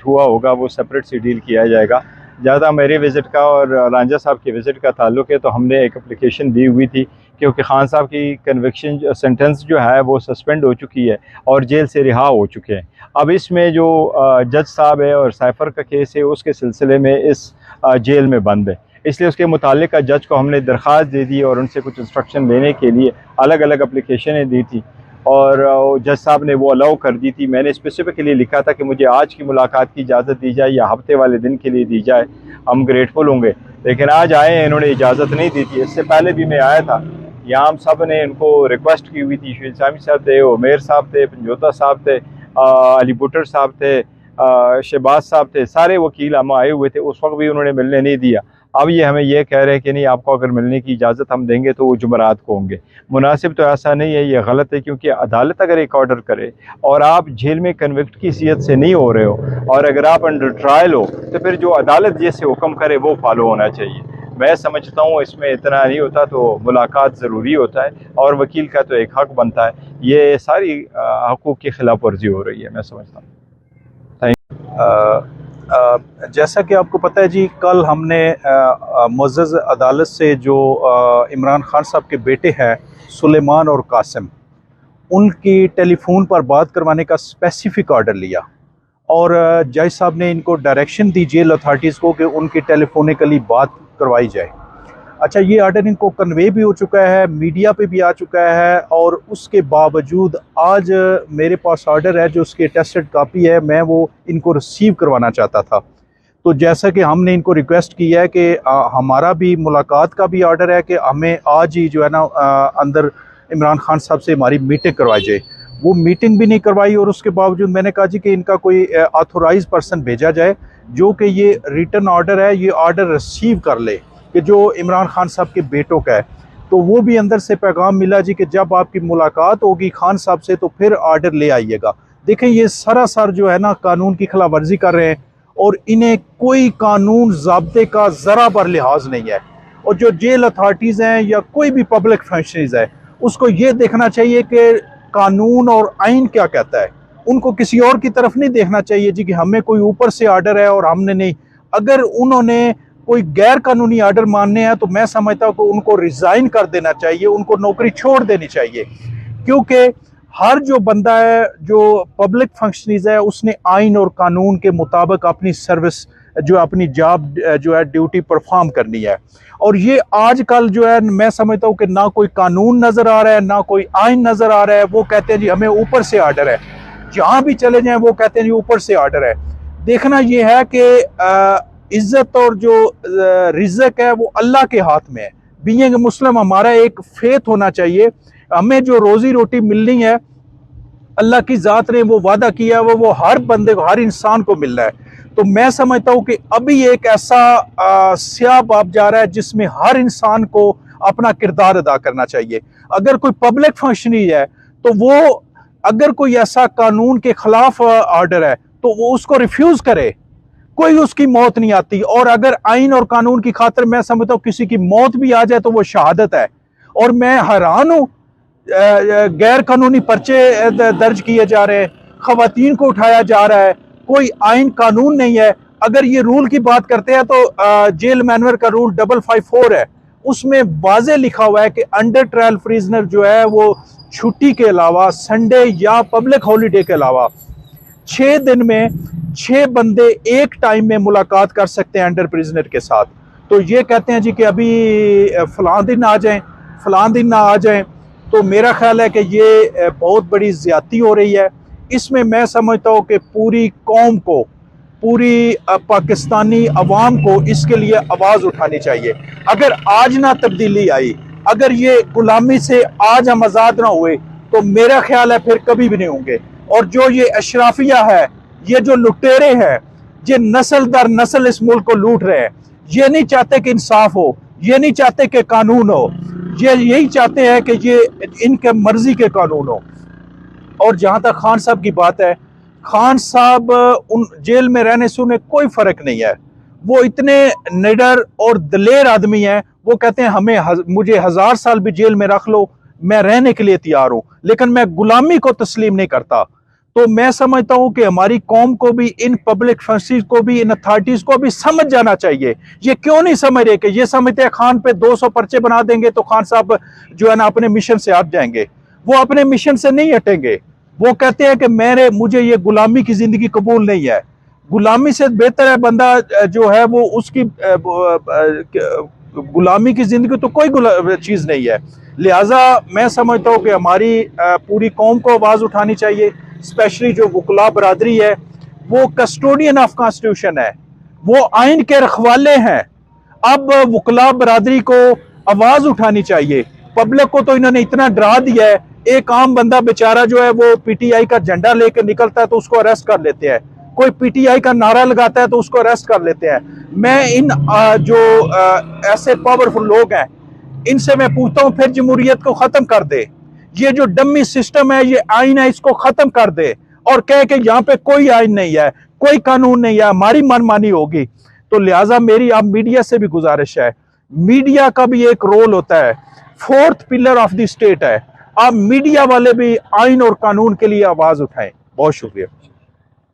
हुआ होगा वो सेपरेट से डील किया जाएगा। ज़्यादा मेरे विज़िट का और रांझा साहब के विज़िट का ताल्लुक़ है, तो हमने एक एप्लीकेशन दी हुई थी क्योंकि खान साहब की कन्विक्शन सेंटेंस जो है वो सस्पेंड हो चुकी है और जेल से रिहा हो चुके हैं। अब इसमें जो जज साहब है और साइफ़र का केस है उसके सिलसिले में इस जेल में बंद है, इसलिए उसके मुतालिक जज को हमने दरख्वास्त दे दी और उनसे कुछ इंस्ट्रक्शन लेने के लिए अलग अलग एप्लीकेशनें दी थी और जज साहब ने वो अलाउ कर दी थी। मैंने स्पेसिफिकली लिखा था कि मुझे आज की मुलाकात की इजाज़त दी जाए या हफ्ते वाले दिन के लिए दी जाए, हम ग्रेटफुल होंगे। लेकिन आज आए हैं, इन्होंने इजाज़त नहीं दी थी। इससे पहले भी मैं आया था, यहाँ हम सब ने इनको रिक्वेस्ट की हुई थी। शामी साहब थे, उमेर साहब थे, पंजोता साहब थे, अली बुटर साहब थे, शहबाज साहब थे, सारे वकील हम आए हुए थे। उस वक्त भी उन्होंने मिलने नहीं दिया। अब ये हमें ये कह रहे हैं कि नहीं, आपको अगर मिलने की इजाज़त हम देंगे तो वो जुमेरात को होंगे। मुनासिब तो ऐसा नहीं है, ये गलत है, क्योंकि अदालत अगर एक ऑर्डर करे और आप जेल में कन्विक्ट की हैसियत से नहीं हो रहे हो और अगर आप अंडर ट्रायल हो तो फिर जो अदालत जैसे हुक्म करे वो फॉलो होना चाहिए। मैं समझता हूँ इसमें इतना नहीं होता तो मुलाकात ज़रूरी होता है और वकील का तो एक हक़ बनता है। ये सारी हकूक़ की खिलाफ वर्जी हो रही है, मैं समझता हूँ। जैसा कि आपको पता है जी, कल हमने मुअज़्ज़ज़ अदालत से जो इमरान खान साहब के बेटे हैं सुलेमान और कासिम, उनकी टेलीफोन पर बात करवाने का स्पेसिफिक ऑर्डर लिया और जज साहब ने इनको डायरेक्शन दी जेल अथॉरिटीज़ को कि उनकी टेलीफोनिकली बात करवाई जाए। अच्छा, ये ऑर्डर इनको कन्वे भी हो चुका है, मीडिया पे भी आ चुका है और उसके बावजूद आज मेरे पास ऑर्डर है जो उसकी अटेस्टेड कॉपी है, मैं वो इनको रिसीव करवाना चाहता था। तो जैसा कि हमने इनको रिक्वेस्ट की है कि हमारा भी मुलाकात का भी ऑर्डर है कि हमें आज ही जो है ना अंदर इमरान खान साहब से हमारी मीटिंग करवाई जाए। वो मीटिंग भी नहीं करवाई और उसके बावजूद मैंने कहा जी कि इनका कोई ऑथोराइज पर्सन भेजा जाए जो कि ये रिटर्न ऑर्डर है, ये ऑर्डर रिसीव कर ले कि जो इमरान खान साहब के बेटों का है। तो वो भी अंदर से पैगाम मिला जी कि जब आपकी मुलाकात होगी खान साहब से तो फिर ऑर्डर ले आइएगा। देखें, ये सरासर जो है ना कानून की खिलाफ वर्जी कर रहे हैं और इन्हें कोई कानून ज़ाब्ते का ज़रा पर लिहाज नहीं है। और जो जेल अथॉरिटीज़ हैं या कोई भी पब्लिक फंक्शनरीज है, उसको ये देखना चाहिए कि कानून और आइन क्या कहता है। उनको किसी और की तरफ नहीं देखना चाहिए जी कि हमें कोई ऊपर से ऑर्डर है और हमने नहीं। अगर उन्होंने कोई गैर कानूनी ऑर्डर मानने हैं तो मैं समझता हूँ कि उनको रिजाइन कर देना चाहिए, उनको नौकरी छोड़ देनी चाहिए। क्योंकि हर जो बंदा है जो पब्लिक फंक्शनरीज है उसने आइन और कानून के मुताबिक अपनी सर्विस जो अपनी जॉब जो है ड्यूटी परफॉर्म करनी है। और ये आजकल जो है मैं समझता हूँ कि ना कोई कानून नजर आ रहा है ना कोई आइन नजर आ रहा है। वो कहते हैं जी हमें ऊपर से ऑर्डर है, जहां भी चले जाएं वो कहते हैं जी ऊपर से ऑर्डर है। देखना यह है कि इज्जत और जो रिज़्क है वो अल्लाह के हाथ में है। बीइंग मुस्लिम हमारा एक फेथ होना चाहिए। हमें जो रोजी रोटी मिलनी है अल्लाह की ज़ात ने वो वादा किया वो हर बंदे को, हर इंसान को मिल रहा है। तो मैं समझता हूँ कि अभी एक ऐसा स्याह बाब जा रहा है जिसमें हर इंसान को अपना किरदार अदा करना चाहिए। अगर कोई पब्लिक फंक्शनरी है तो वो अगर कोई ऐसा कानून के खिलाफ ऑर्डर है तो वो उसको रिफ्यूज करे, कोई उसकी मौत नहीं आती। और अगर आइन और कानून की खातिर मैं समझता हूँ किसी की मौत भी आ जाए तो वो शहादत है। और मैं हैरान हूँ, गैर कानूनी पर्चे दर्ज किए जा रहे हैं, खवातीन को उठाया जा रहा है, कोई आइन कानून नहीं है। अगर ये रूल की बात करते हैं तो जेल मैनुअल का रूल 554 है, उसमें वाज़े लिखा हुआ है कि अंडर ट्रायल प्रिजनर जो है वो छुट्टी के अलावा संडे या पब्लिक हॉलीडे के अलावा 6 दिन में 6 बंदे एक टाइम में मुलाकात कर सकते हैं अंडर प्रिजनर के साथ। तो ये कहते हैं जी कि अभी फलां दिन आ जाएं, फलां दिन ना आ जाएं, तो मेरा ख्याल है कि ये बहुत बड़ी ज्यादती हो रही है। इसमें मैं समझता हूँ कि पूरी कौम को, पूरी पाकिस्तानी अवाम को इसके लिए आवाज़ उठानी चाहिए। अगर आज ना तब्दीली आई, अगर ये गुलामी से आज हम आज़ाद ना हुए तो मेरा ख्याल है फिर कभी भी नहीं होंगे। और जो ये अशराफिया है, ये जो लुटेरे हैं, ये नस्ल दर नस्ल इस मुल्क को लूट रहे हैं। ये नहीं चाहते कि इंसाफ हो, ये नहीं चाहते कि कानून हो, ये यही चाहते हैं कि ये इनके मर्जी के कानून हो। और जहां तक खान साहब की बात है, खान साहब उन जेल में रहने से उन्हें कोई फर्क नहीं है। वो इतने निडर और दलेर आदमी हैं, वो कहते हैं मुझे 1000 साल भी जेल में रख लो, मैं रहने के लिए तैयार हूं, लेकिन मैं गुलामी को तस्लीम नहीं करता। तो मैं समझता हूं कि हमारी कौम को भी, इन पब्लिक फंक्शंस को भी, इन अथॉरिटीज को भी समझ जाना चाहिए। ये क्यों नहीं समझ रहे कि ये समझते हैं खान पे 200 पर्चे बना देंगे तो खान साहब जो है ना अपने मिशन से हट जाएंगे। वो अपने मिशन से नहीं हटेंगे। वो कहते हैं कि मुझे ये गुलामी की जिंदगी कबूल नहीं है। गुलामी से बेहतर है बंदा जो है वो उसकी गुलामी की जिंदगी तो कोई चीज नहीं है। लिहाजा मैं समझता हूँ कि हमारी पूरी कौम को आवाज उठानी चाहिए। स्पेशली जो वकला बरादरी है, वो कस्टोडियन ऑफ कॉन्स्टिट्यूशन है, वो आइन के रखवाले हैं। अब वकला बरादरी को आवाज उठानी चाहिए। पब्लिक को तो इन्होंने इतना डरा दिया है, एक आम बंदा बेचारा जो है वो पीटीआई का झंडा लेकर निकलता है तो उसको अरेस्ट कर लेते हैं, कोई पीटीआई का नारा लगाता है तो उसको अरेस्ट कर लेते हैं। मैं इन ऐसे पावरफुल लोग हैं, इनसे मैं पूछता हूं फिर जमहूरियत को खत्म कर दे। ये जो डमी सिस्टम है, ये आइन है, इसको खत्म कर दे और कह के यहाँ पे कोई आइन नहीं है, कोई कानून नहीं है, हमारी मनमानी होगी। तो लिहाजा मेरी अब मीडिया से भी गुजारिश है, मीडिया का भी एक रोल होता है, fourth pillar of the state है। आप मीडिया वाले भी आइन और कानून के लिए आवाज उठाएं। बहुत शुक्रिया।